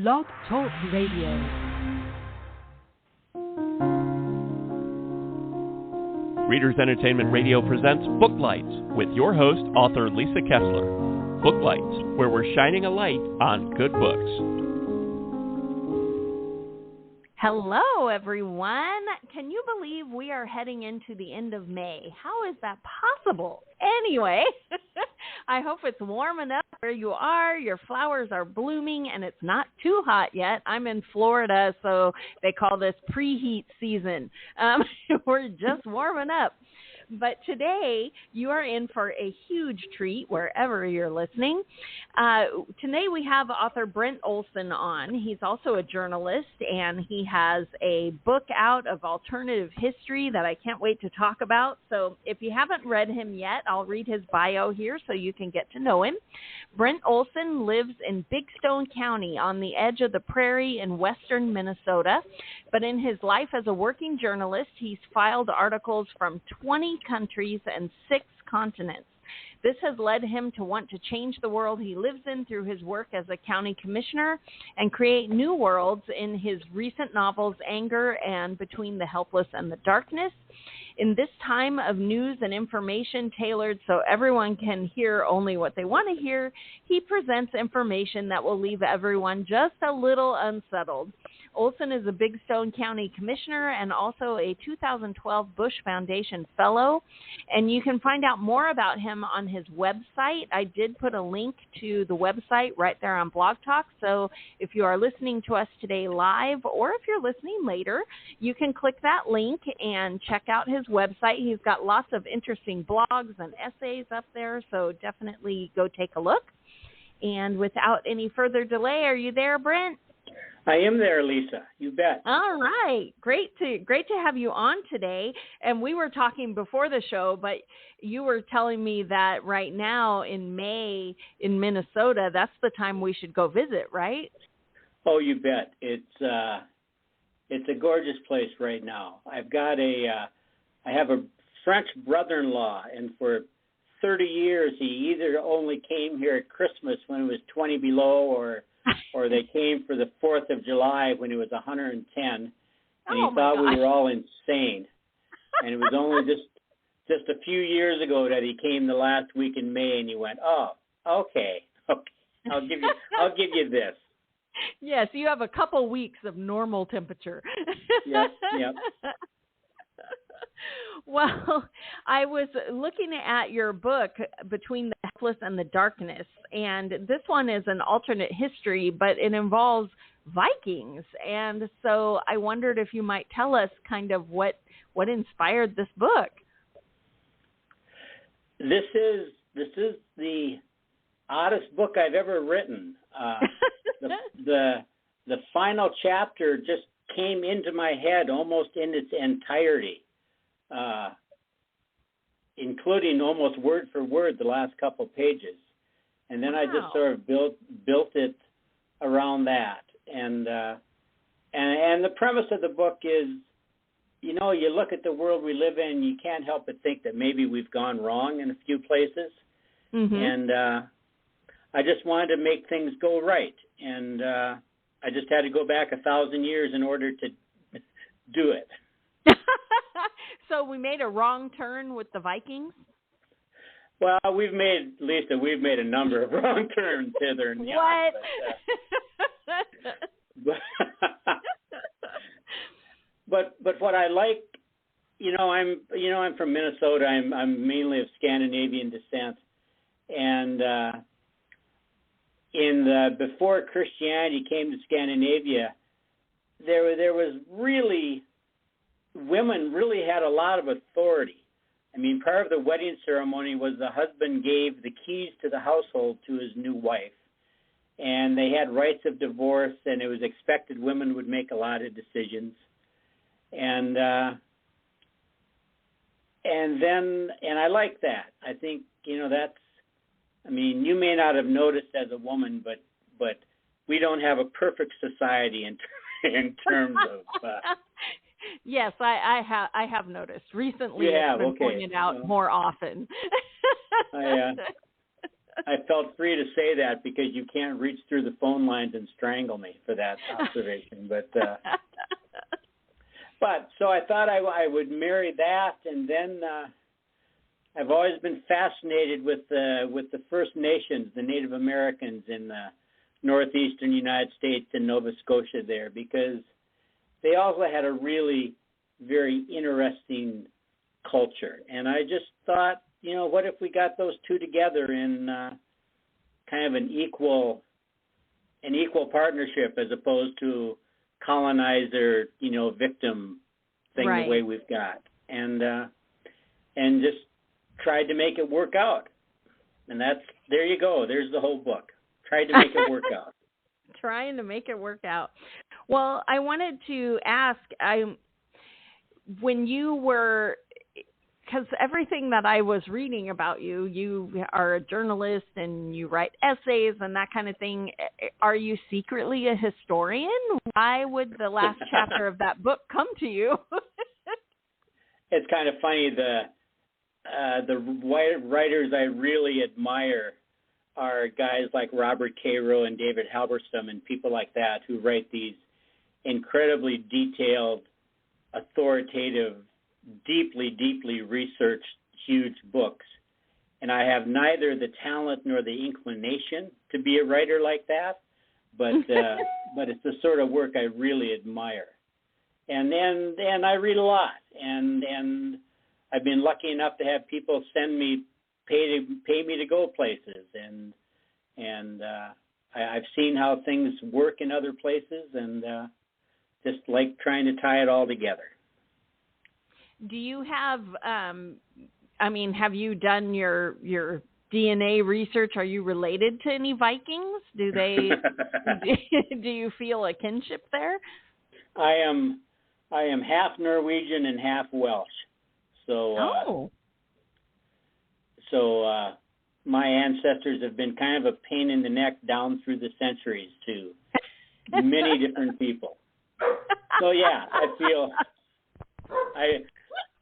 Blog Talk Radio. Readers Entertainment Radio presents Booklights with your host, author Lisa Kessler. Booklights, where we're shining a light on good books. Hello, everyone. Can you believe we are heading into the end of May? How is that possible? Anyway, I hope it's warm enough where you are, your flowers are blooming, and it's not too hot yet. I'm in Florida, so they call this preheat season. We're just warming up. But today, you are in for a huge treat wherever you're listening. Today, we have author Brent Olson on. He's also a journalist, and he has a book out of alternative history that I can't wait to talk about. So if you haven't read him yet, I'll read his bio here so you can get to know him. Brent Olson lives in Big Stone County on the edge of the prairie in western Minnesota. But in his life as a working journalist, he's filed articles from 20 countries and 6 continents. This has led him to want to change the world he lives in through his work as a county commissioner and create new worlds in his recent novels, Anger and Between the Helpless and the Darkness. In this time of news and information tailored so everyone can hear only what they want to hear, he presents information that will leave everyone just a little unsettled. Olson is a Big Stone County Commissioner and also a 2012 Bush Foundation Fellow. And you can find out more about him on his website. I did put a link to the website right there on Blog Talk. So if you are listening to us today live or if you're listening later, you can click that link and check out his website. He's got lots of interesting blogs and essays up there, so definitely go take a look. And without any further delay, are you there, Brent? I am there, Lisa. You bet. All right. Great to have you on today. And we were talking before the show, but you were telling me that right now in May in Minnesota, that's the time we should go visit, right? Oh, you bet. It's a gorgeous place right now. I have a French brother-in-law, and for 30 years he either only came here at Christmas when it was 20 below or they came for the 4th of July when it was 110, and he thought we were all insane. And it was only just a few years ago that he came the last week in May, and he went, "Oh, okay, I'll give you this." Yes, you have a couple weeks of normal temperature. Yep. Well, I was looking at your book, Between the Helpless and the Darkness, and this one is an alternate history, but it involves Vikings. And so I wondered if you might tell us kind of what inspired this book. This is the oddest book I've ever written. The final chapter just came into my head almost in its entirety. Including almost word for word the last couple pages, and then I just sort of built it around that. And the premise of the book is, you look at the world we live in, you can't help but think that maybe we've gone wrong in a few places, and I just wanted to make things go right, and I just had to go back 1,000 years in order to do it. So we made a wrong turn with the Vikings? Well, we've made a number of wrong turns hither and yon. What? But what I like, I'm from Minnesota. I'm mainly of Scandinavian descent, and before Christianity came to Scandinavia, there was really. Women really had a lot of authority. I mean, part of the wedding ceremony was the husband gave the keys to the household to his new wife. And they had rights of divorce, and it was expected women would make a lot of decisions. And I like that. I think, you may not have noticed as a woman, but we don't have a perfect society in terms of... Yes, I have noticed. Recently it's been pointed out more often. I felt free to say that because you can't reach through the phone lines and strangle me for that observation. But so I thought I would marry that, and then I've always been fascinated with the First Nations, the Native Americans in the northeastern United States and Nova Scotia there, because they also had a really very interesting culture. And I just thought, what if we got those two together in kind of an equal partnership as opposed to colonizer, victim thing right. the way we've got, and just tried to make it work out. And there you go. There's the whole book. Tried to make it work out. Trying to make it work out. Well, I wanted to ask, when you were, because everything that I was reading about you are a journalist and you write essays and that kind of thing. Are you secretly a historian? Why would the last chapter of that book come to you? It's kind of funny. The writers I really admire are guys like Robert Cairo and David Halberstam and people like that who write these incredibly detailed, authoritative, deeply, deeply researched, huge books. And I have neither the talent nor the inclination to be a writer like that, but it's the sort of work I really admire. And I read a lot, and I've been lucky enough to have people send me, pay me to go places, and I've seen how things work in other places, and just like trying to tie it all together. Do you have, have you done your DNA research? Are you related to any Vikings? Do you feel a kinship there? I am half Norwegian and half Welsh. So my ancestors have been kind of a pain in the neck down through the centuries to many different people. So yeah, I feel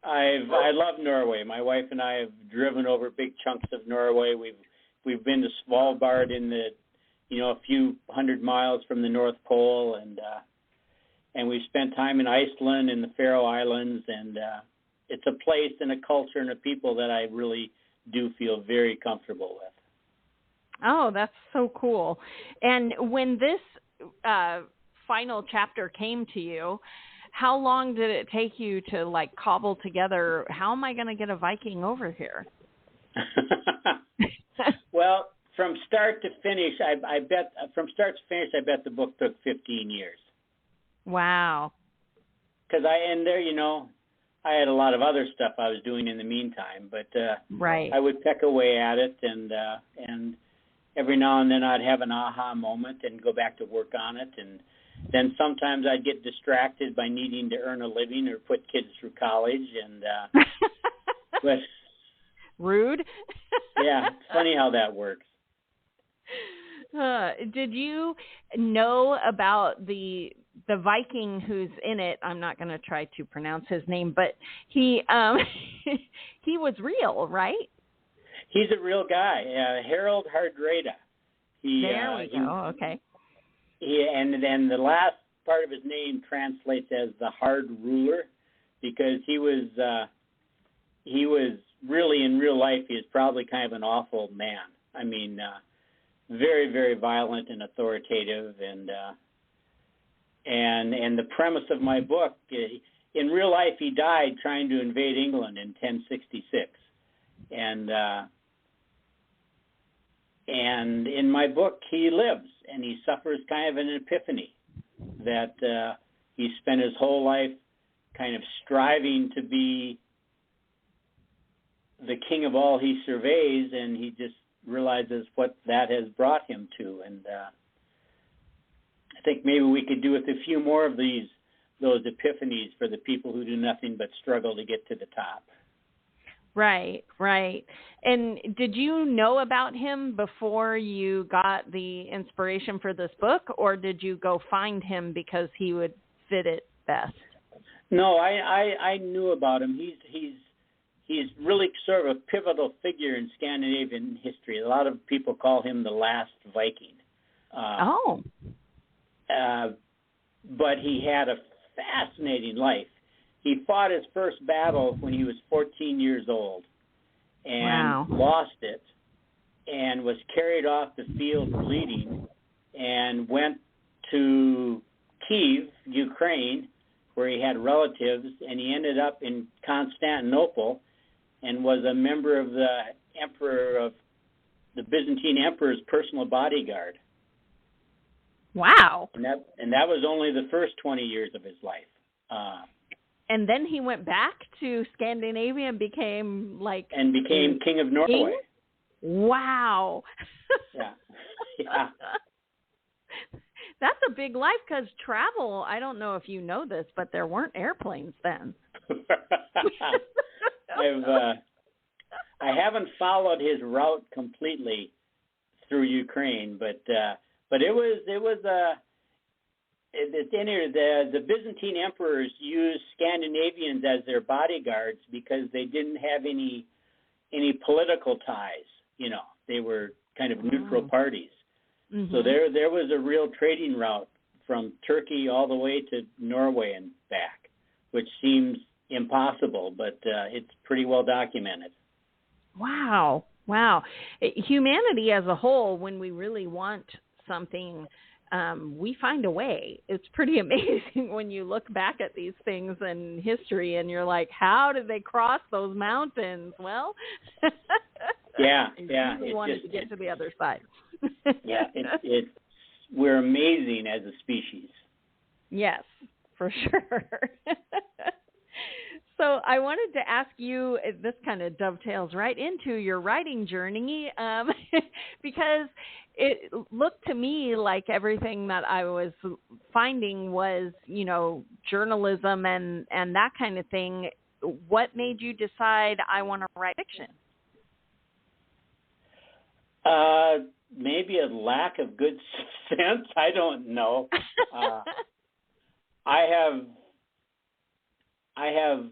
I love Norway. My wife and I have driven over big chunks of Norway. We've been to Svalbard in the a few hundred miles from the North Pole, and we've spent time in Iceland and the Faroe Islands, and it's a place and a culture and a people that I really do feel very comfortable with. Oh, that's so cool. And when this final chapter came to you, how long did it take you to cobble together, how am I going to get a Viking over here? Well, from start to finish, I bet the book took 15 years. Wow. Because I had a lot of other stuff I was doing in the meantime, but right. I would peck away at it, and every now and then I'd have an aha moment and go back to work on it, and then sometimes I'd get distracted by needing to earn a living or put kids through college, and but rude. Yeah, funny how that works. Did you know about the Viking who's in it? I'm not going to try to pronounce his name, but he he was real, right? He's a real guy, Harold Hardrada. There we go. Okay. And then the last part of his name translates as the Hard Ruler, because he was really, in real life, he was probably kind of an awful man. I mean, very, very violent and authoritative, and the premise of my book, in real life, he died trying to invade England in 1066, and in my book, he lives, and he suffers kind of an epiphany that he spent his whole life kind of striving to be the king of all he surveys, and he just realizes what that has brought him to. And I think maybe we could do with a few more of those epiphanies for the people who do nothing but struggle to get to the top. Right, right. And did you know about him before you got the inspiration for this book, or did you go find him because he would fit it best? No, I knew about him. he's really sort of a pivotal figure in Scandinavian history. A lot of people call him the last Viking. But he had a fascinating life. He fought his first battle when he was 14 years old and lost it and was carried off the field bleeding and went to Kiev, Ukraine, where he had relatives, and he ended up in Constantinople and was a member of the Byzantine Emperor's personal bodyguard. Wow. And that was only the first 20 years of his life. And then he went back to Scandinavia and became king of Norway. King? Wow. Yeah. That's a big life, because travel, I don't know if you know this, but there weren't airplanes then. I haven't followed his route completely through Ukraine, but it was the Byzantine emperors used Scandinavians as their bodyguards because they didn't have any political ties. They were kind of neutral parties. Mm-hmm. So there was a real trading route from Turkey all the way to Norway and back, which seems impossible, but it's pretty well documented. Wow. Humanity as a whole, when we really want something, we find a way. It's pretty amazing when you look back at these things in history and you're like, how did they cross those mountains? Well, we wanted to get to the other side. We're amazing as a species. Yes, for sure. So I wanted to ask you, this kind of dovetails right into your writing journey, because it looked to me like everything that I was finding was, journalism and that kind of thing. What made you decide I want to write fiction? Maybe a lack of good sense. I don't know. I have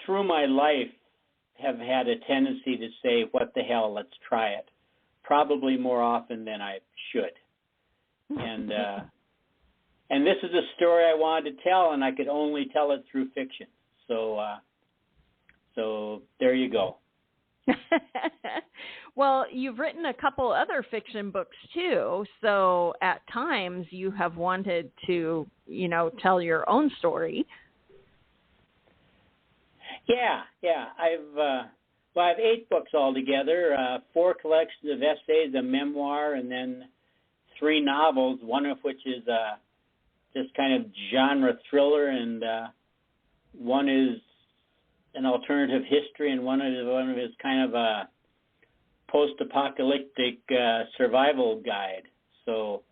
through my life have had a tendency to say, what the hell, let's try it. Probably more often than I should. And this is a story I wanted to tell, and I could only tell it through fiction. So there you go. Well, you've written a couple other fiction books too, so at times you have wanted to, tell your own story. Yeah. I have 8 books altogether, 4 collections of essays, a memoir, and then 3 novels, one of which is just kind of genre thriller, and one is an alternative history, and one is kind of a post-apocalyptic survival guide. So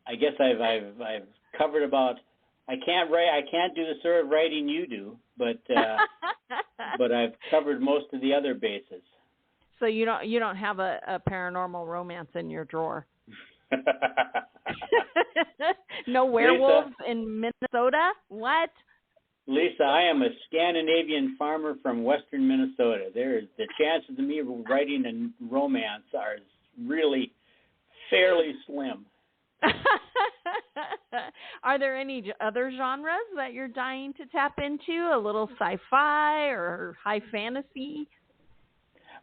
I guess I've covered about. I can't do the sort of writing you do, but I've covered most of the other bases. So you don't have a paranormal romance in your drawer? No werewolves in Minnesota? What? Lisa, I am a Scandinavian farmer from western Minnesota. The chances of me writing a romance are really fairly slim. Are there any other genres that you're dying to tap into? A little sci-fi or high fantasy?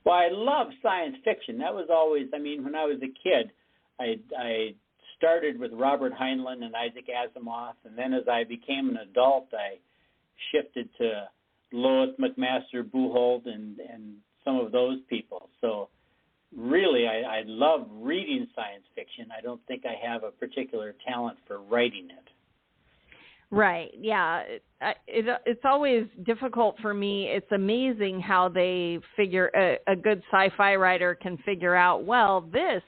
Well, I love science fiction. That was always, when I was a kid, I started with Robert Heinlein and Isaac Asimov, and then as I became an adult, I shifted to Lois McMaster Buchholz and some of those people. So really, I love reading science fiction. I don't think I have a particular talent for writing it. Right. Yeah. It's always difficult for me. It's amazing how they figure a good sci-fi writer can figure out, well, this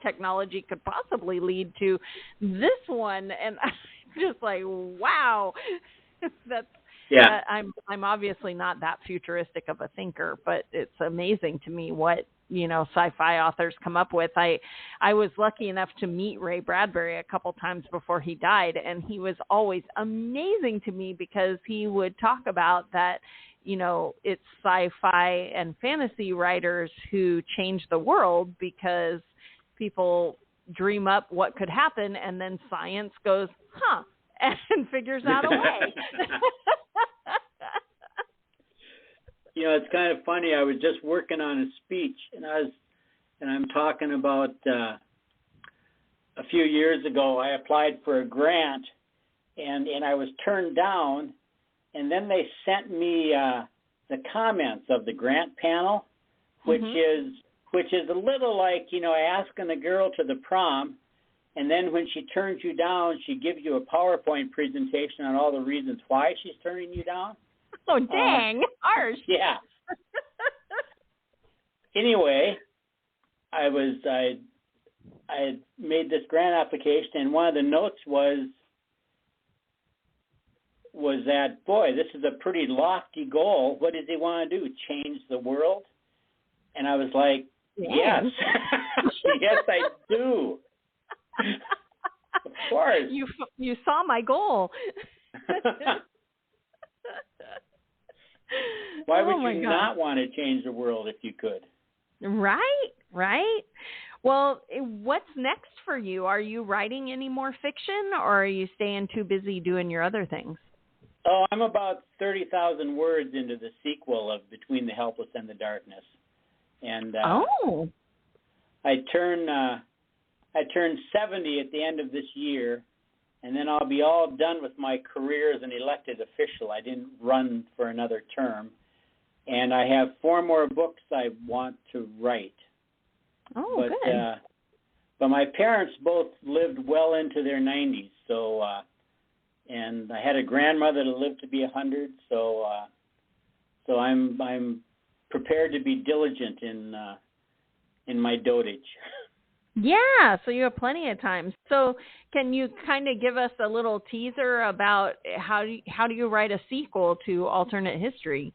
technology could possibly lead to this one. And I'm just like, wow, Yeah. I'm obviously not that futuristic of a thinker, but it's amazing to me what, sci-fi authors come up with. I was lucky enough to meet Ray Bradbury a couple times before he died, and he was always amazing to me because he would talk about that, it's sci-fi and fantasy writers who change the world because people dream up what could happen, and then science goes, and figures out a way. It's kind of funny. I was just working on a speech, and I'm talking about a few years ago. I applied for a grant, and I was turned down, and then they sent me the comments of the grant panel, which is a little like asking a girl to the prom, and then when she turns you down, she gives you a PowerPoint presentation on all the reasons why she's turning you down. Oh, dang. Harsh. Yeah. Anyway, I had made this grant application, and one of the notes was that, boy, this is a pretty lofty goal. What does he want to do? Change the world? And I was like, yes. Yes, I do. Of course. You saw my goal. Why would you not want to change the world if you could? Right. Well, what's next for you? Are you writing any more fiction, or are you staying too busy doing your other things? Oh, I'm about 30,000 words into the sequel of Between the Helpless and the Darkness. And I turn 70 at the end of this year, and then I'll be all done with my career as an elected official. I didn't run for another term. And I have 4 more books I want to write. Oh, good. But my parents both lived well into their 90s, so and I had a grandmother that lived to be 100, so I'm prepared to be diligent in my dotage. Yeah, so you have plenty of time. So can you kind of give us a little teaser about how do you write a sequel to Alternate History?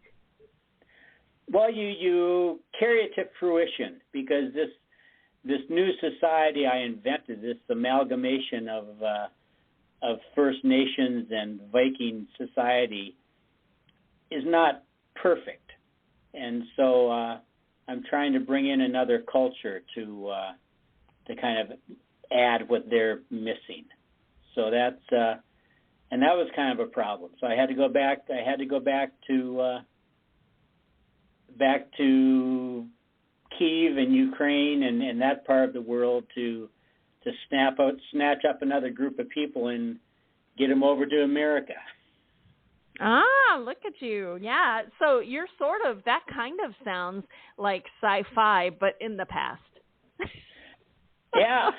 Well, you carry it to fruition, because this new society I invented, this amalgamation of First Nations and Viking society, is not perfect, and so I'm trying to bring in another culture to kind of add what they're missing. So that's and that was kind of a problem. So I had to go back. I had to go back to Kyiv and Ukraine and that part of the world to snatch up another group of people and get them over to America. Ah, look at you. Yeah. So you're that kind of sounds like sci-fi, but in the past. Yeah,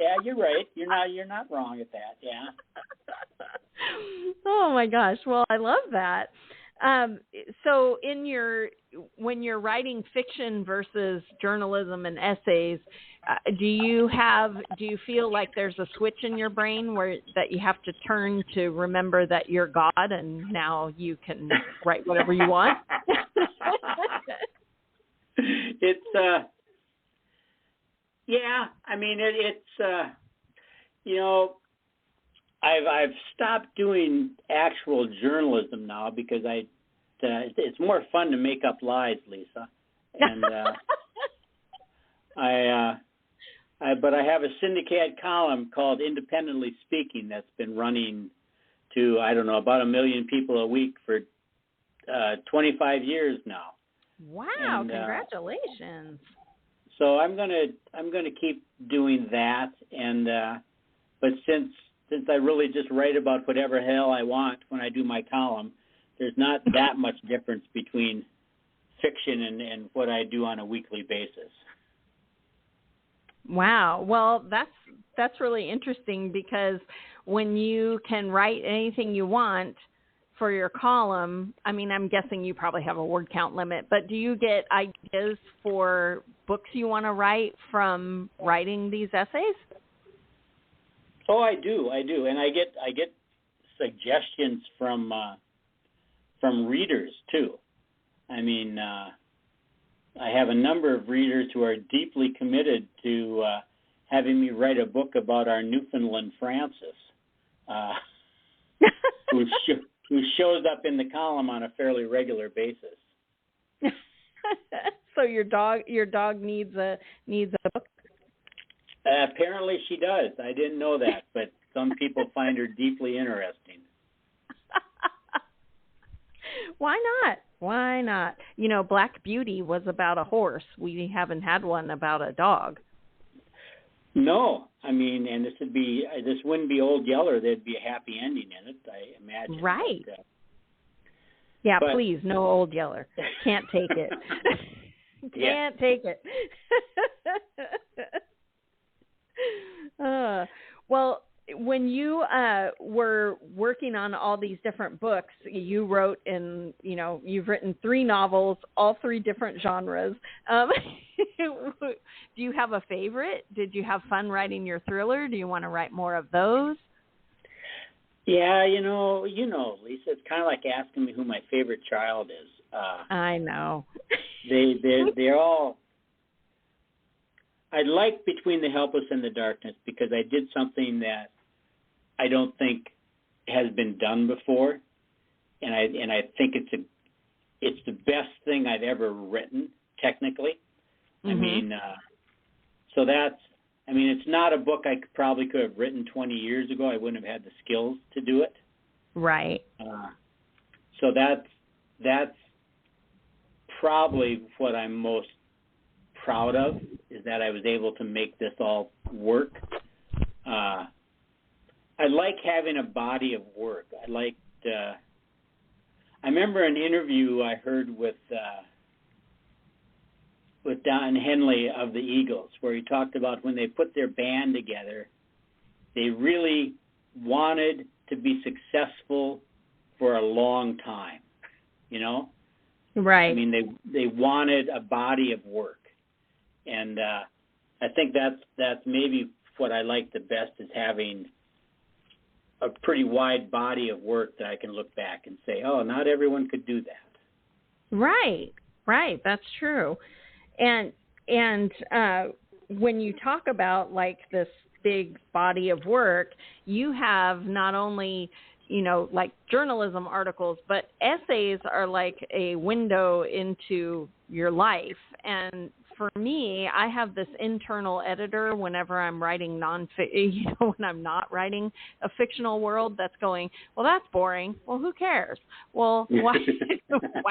yeah, you're right. You're not wrong at that. Yeah. Oh my gosh. Well, I love that. So when you're writing fiction versus journalism and essays, do you feel like there's a switch in your brain that you have to turn to remember that you're God and now you can write whatever you want? It's yeah. I mean, it's I've stopped doing actual journalism now because it's more fun to make up lies, Lisa. And but I have a syndicated column called Independently Speaking that's been running to, I don't know, about 1 million people a week for 25 years now. Wow! And, congratulations. So I'm gonna keep doing that, and but since I really just write about whatever hell I want when I do my column, there's not that much difference between fiction and what I do on a weekly basis. Wow. Well, that's really interesting, because when you can write anything you want for your column, I mean, I'm guessing you probably have a word count limit, but do you get ideas for books you want to write from writing these essays? Oh, I do, and I get suggestions from from readers too. I mean, I have a number of readers who are deeply committed to having me write a book about our Newfoundland Francis, who shows up in the column on a fairly regular basis. So your dog needs a book? Apparently she does. I didn't know that, but some people find her deeply interesting. Why not? Why not? You know, Black Beauty was about a horse. We haven't had one about a dog. No, I mean, and this wouldn't be Old Yeller. There'd be a happy ending in it, I imagine. Right. But, please, no Old Yeller. Can't take it. Can't take it. Well, when you were working on all these different books, you wrote you've written 3 novels, all 3 different genres. Do you have a favorite? Did you have fun writing your thriller? Do you want to write more of those? Yeah, you know, Lisa, it's kind of like asking me who my favorite child is. I know. They're all. I like Between the Helpless and the Darkness because I did something that I don't think has been done before, and I think it's the best thing I've ever written technically. Mm-hmm. It's not a book I probably could have written 20 years ago. I wouldn't have had the skills to do it. Right. So that's probably what I'm most proud of, is that I was able to make this all work. I like having a body of work. I remember an interview I heard with Don Henley of the Eagles, where he talked about when they put their band together, they really wanted to be successful for a long time, you know? Right. I mean, they wanted a body of work. And I think that's maybe what I like the best, is having a pretty wide body of work that I can look back and say, oh, not everyone could do that. Right. That's true. And when you talk about like this big body of work, you have not only, like journalism articles, but essays are like a window into your life. And for me, I have this internal editor whenever I'm writing when I'm not writing a fictional world, that's going, well, that's boring. Well, who cares? Well, why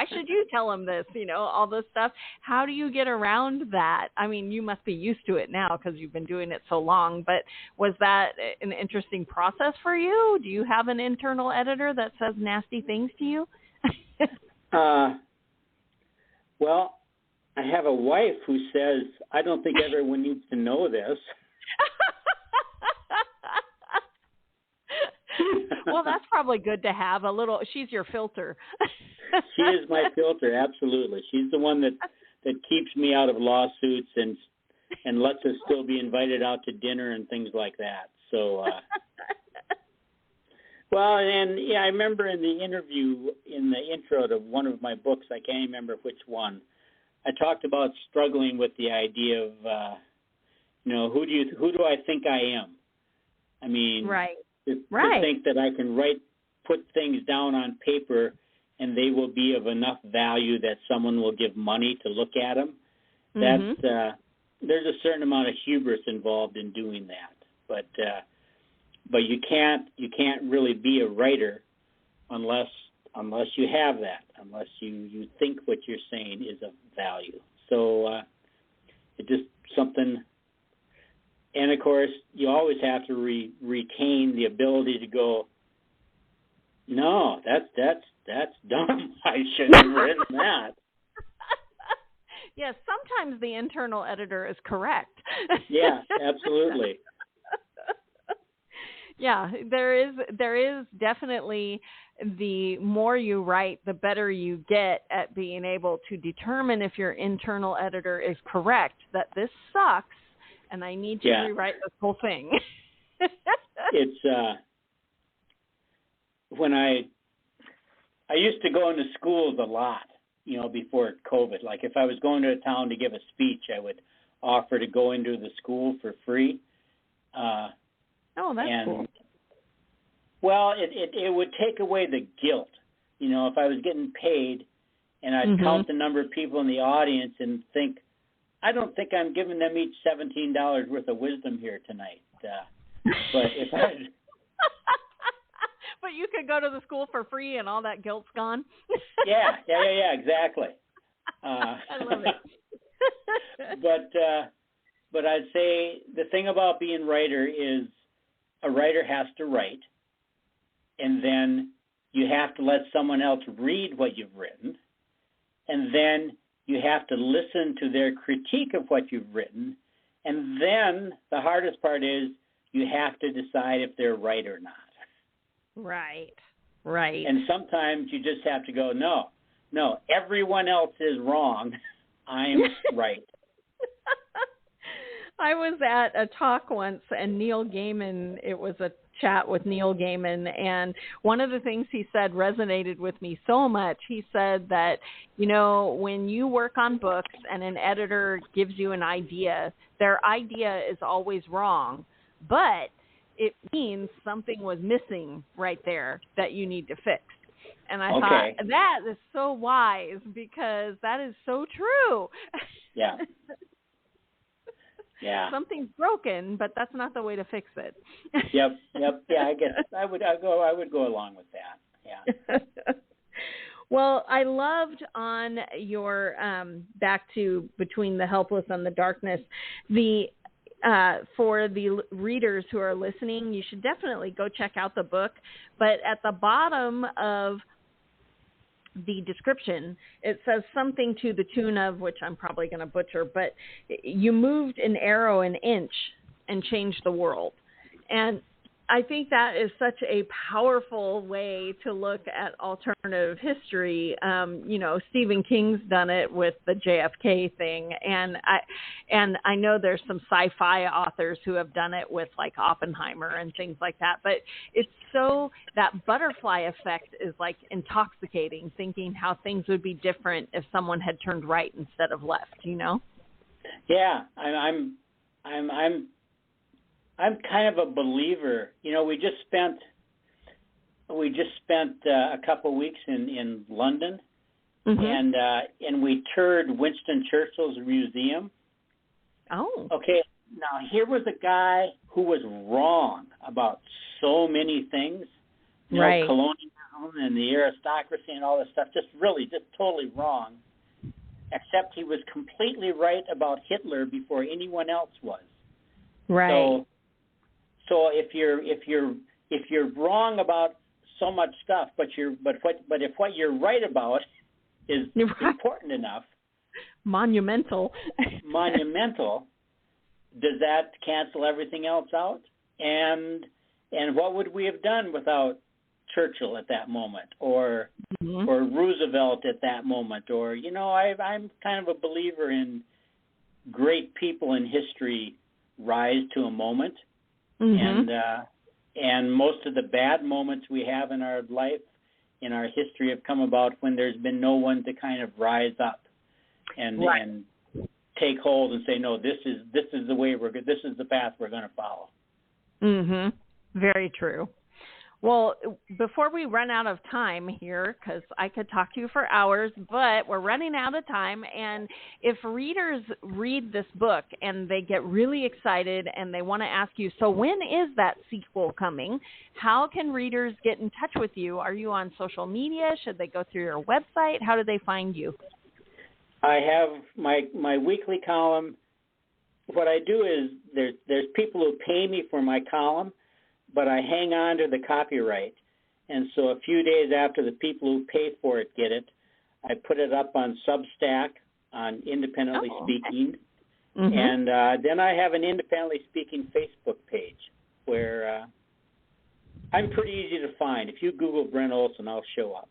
should you tell them this? All this stuff. How do you get around that? I mean, you must be used to it now because you've been doing it so long, but was that an interesting process for you? Do you have an internal editor that says nasty things to you? Well, I have a wife who says, I don't think everyone needs to know this. Well, that's probably good to have a little. She's your filter. She is my filter, absolutely. She's the one that keeps me out of lawsuits and lets us still be invited out to dinner and things like that. So, well, and yeah, I remember in the interview, in the intro to one of my books, I can't remember which one, I talked about struggling with the idea of, who do I think I am? I mean, right. To think that I can put things down on paper and they will be of enough value that someone will give money to look at them. Mm-hmm. There's a certain amount of hubris involved in doing that, but you can't really be a writer unless you have that, unless you think what you're saying is of value. So it's just something, and of course you always have to retain the ability to go, no, that's dumb. I shouldn't have written that. Yes, sometimes the internal editor is correct. Yeah, absolutely. Yeah, there is definitely, the more you write, the better you get at being able to determine if your internal editor is correct, that this sucks and I need to rewrite this whole thing. It's when I I used to go into schools a lot, before COVID. Like if I was going to a town to give a speech, I would offer to go into the school for free. Oh, that's cool. Well, it would take away the guilt. If I was getting paid and I'd count the number of people in the audience and think, I don't think I'm giving them each $17 worth of wisdom here tonight. But if I... But you could go to the school for free and all that guilt's gone. Yeah, exactly. I love it. But I'd say the thing about being a writer is a writer has to write, and then you have to let someone else read what you've written, and then you have to listen to their critique of what you've written, and then the hardest part is you have to decide if they're right or not. Right. And sometimes you just have to go, no, everyone else is wrong. I'm right. I was at a talk once, and Neil Gaiman, it was a chat with Neil Gaiman, and one of the things he said resonated with me so much. He said that, when you work on books and an editor gives you an idea, their idea is always wrong, but it means something was missing right there that you need to fix. And I thought, that is so wise, because that is so true. Yeah. Yeah. Something's broken, but that's not the way to fix it. Yep. Yeah, I guess I would go along with that. Yeah. Well, I loved on your back to Between the Helpless and the Darkness, for the readers who are listening, you should definitely go check out the book. But at the bottom of the description, it says something to the tune of, which I'm probably going to butcher, but you moved an arrow an inch and changed the world. And I think that is such a powerful way to look at alternative history. Stephen King's done it with the JFK thing, and I know there's some sci-fi authors who have done it with like Oppenheimer and things like that. But it's so that butterfly effect is like intoxicating, thinking how things would be different if someone had turned right instead of left. Yeah, I'm kind of a believer. We just spent a couple weeks in London, and we toured Winston Churchill's museum. Oh. Okay. Now here was a guy who was wrong about so many things. Right. Colonialism and the aristocracy and all this stuff. Just totally wrong. Except he was completely right about Hitler before anyone else was. Right. So if you're wrong about so much stuff, but if what you're right about is important enough, monumental, does that cancel everything else out? And what would we have done without Churchill at that moment, or Roosevelt at that moment, or I'm kind of a believer in great people in history rise to a moment. And most of the bad moments we have in our life, in our history, have come about when there's been no one to kind of rise up and take hold and say, no, this is the way this is the path we're going to follow. Very true. Well, before we run out of time here, because I could talk to you for hours, but we're running out of time. And if readers read this book and they get really excited and they want to ask you, so when is that sequel coming? How can readers get in touch with you? Are you on social media? Should they go through your website? How do they find you? I have my weekly column. What I do is there's people who pay me for my column, but I hang on to the copyright. And so a few days after the people who pay for it get it, I put it up on Substack on Independently Speaking. And then I have an Independently Speaking Facebook page where I'm pretty easy to find. If you Google Brent Olson, I'll show up.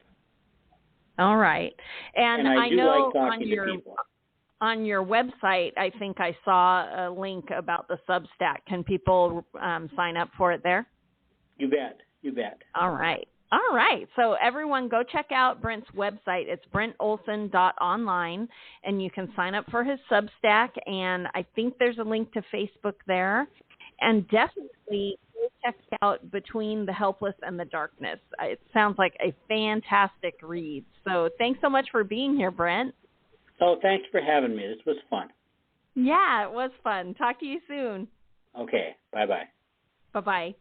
All right. And I do know like talking to people. On your website, I think I saw a link about the Substack. Can people sign up for it there? You bet. All right. All right. So everyone go check out Brent's website. It's brentolson.online, and you can sign up for his Substack, and I think there's a link to Facebook there. And definitely go check out Between the Helpless and the Darkness. It sounds like a fantastic read. So thanks so much for being here, Brent. Oh, thanks for having me. This was fun. Yeah, it was fun. Talk to you soon. Okay. Bye-bye. Thanks Bye-bye.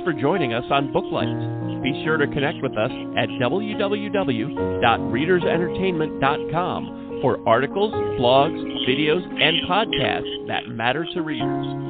for joining us on Booklights. Be sure to connect with us at www.readersentertainment.com for articles, blogs, videos, and podcasts that matter to readers.